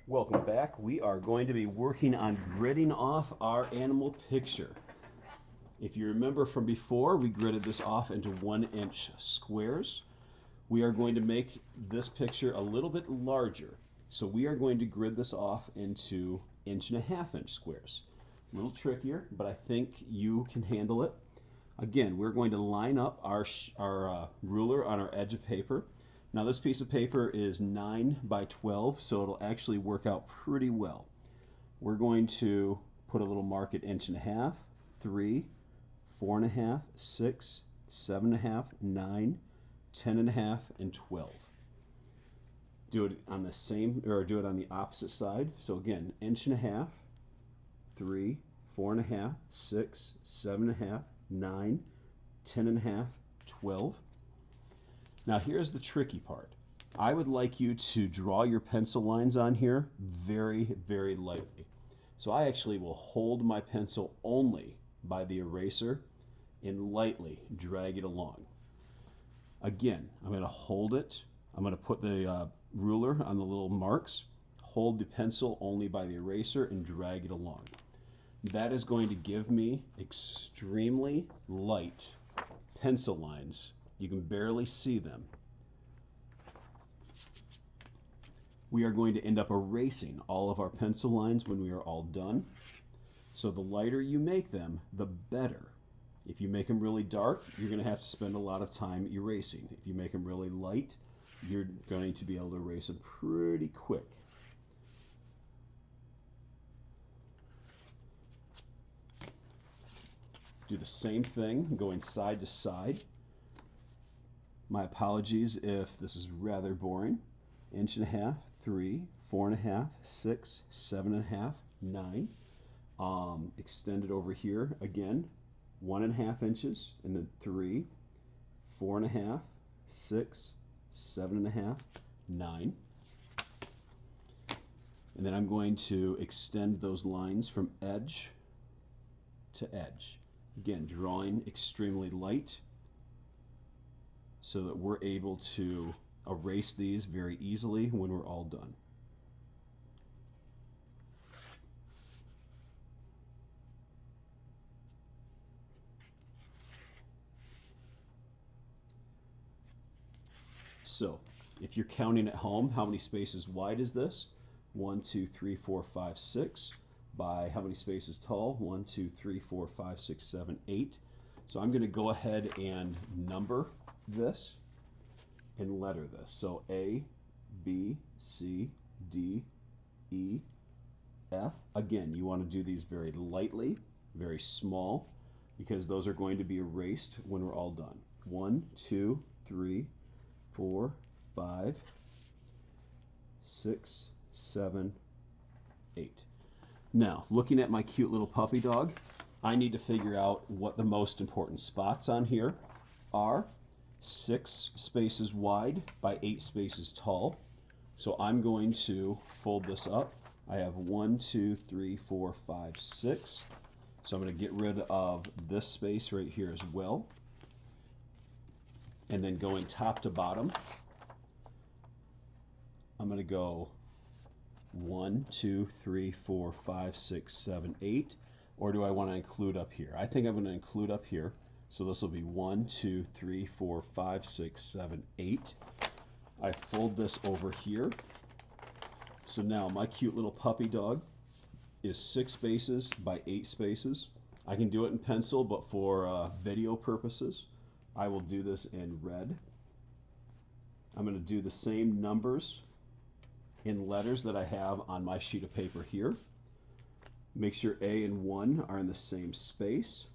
Welcome back. We are going to be working on gridding off our animal picture. If you remember from before, we gridded this off into 1-inch squares. We are going to make this picture a little bit larger. So we are going to grid this off into 1.5-inch squares. A little trickier, but I think you can handle it. Again, we're going to line up our ruler on our edge of paper. Now this piece of paper is 9 by 12, so it'll actually work out pretty well. We're going to put a little mark at 1.5 inches, 3, 4.5, 6, 7.5, 9, 10.5, and 12. Do it on the same, or do it on the opposite side. So again, 1.5 inches, 3, 4.5, 6, 7.5, 9, 10.5, 12. Now here's the tricky part. I would like you to draw your pencil lines on here very, very lightly. So I actually will hold my pencil only by the eraser and lightly drag it along. Again, I'm going to hold it. I'm going to put the ruler on the little marks, hold the pencil only by the eraser and drag it along. That is going to give me extremely light pencil lines. You can barely see them. We are going to end up erasing all of our pencil lines when we are all done. So the lighter you make them, the better. If you make them really dark, you're going to have to spend a lot of time erasing. If you make them really light, you're going to be able to erase them pretty quick. Do the same thing, going side to side. My apologies if this is rather boring. 1.5 inches, 3, 4.5, 6, 7.5, 9. Extend it over here again, 1.5 inches, and then 3, 4.5, 6, 7.5, 9. And then I'm going to extend those lines from edge to edge. Again, drawing extremely light so that we're able to erase these very easily when we're all done. So, if you're counting at home, how many spaces wide is this? 1, 2, 3, 4, 5, 6. By how many spaces tall? 1, 2, 3, 4, 5, 6, 7, 8. So I'm going to go ahead and number this and letter this. So A, B, C, D, E, F. Again, you want to do these very lightly, very small, because those are going to be erased when we're all done. 1, 2, 3, 4, 5, 6, 7, 8. Now, looking at my cute little puppy dog, I need to figure out what the most important spots on here are. 6 spaces wide by 8 spaces tall. So I'm going to fold this up. I have 1, 2, 3, 4, 5, 6. So I'm going to get rid of this space right here as well. And then going top to bottom, I'm going to go 1, 2, 3, 4, 5, 6, 7, 8. Or do I want to include up here? I think I'm going to include up here. So this will be 1, 2, 3, 4, 5, 6, 7, 8. I fold this over here. So now my cute little puppy dog is 6 spaces by 8 spaces. I can do it in pencil, but for video purposes, I will do this in red. I'm going to do the same numbers in letters that I have on my sheet of paper here. Make sure A and 1 are in the same space.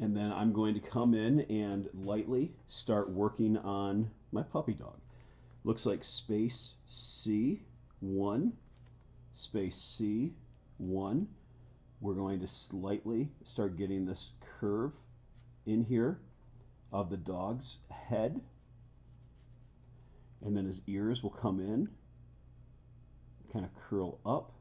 And then I'm going to come in and lightly start working on my puppy dog. Looks like space C1, space C1. We're going to slightly start getting this curve in here of the dog's head. And then his ears will come in, kind of curl up.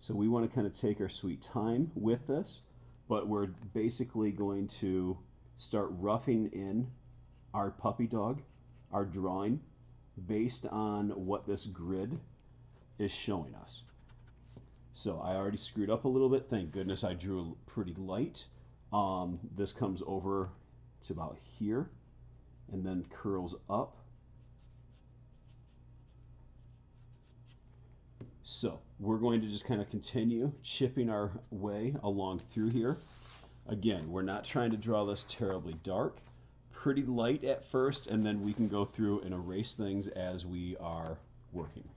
So we want to kind of take our sweet time with this. but we're basically going to start roughing in our puppy dog, our drawing, based on what this grid is showing us. So I already screwed up a little bit. Thank goodness I drew pretty light. This comes over to about here and then curls up. So we're going to just kind of continue chipping our way along through here. Again, we're not trying to draw this terribly dark. Pretty light at first, and then we can go through and erase things as we are working.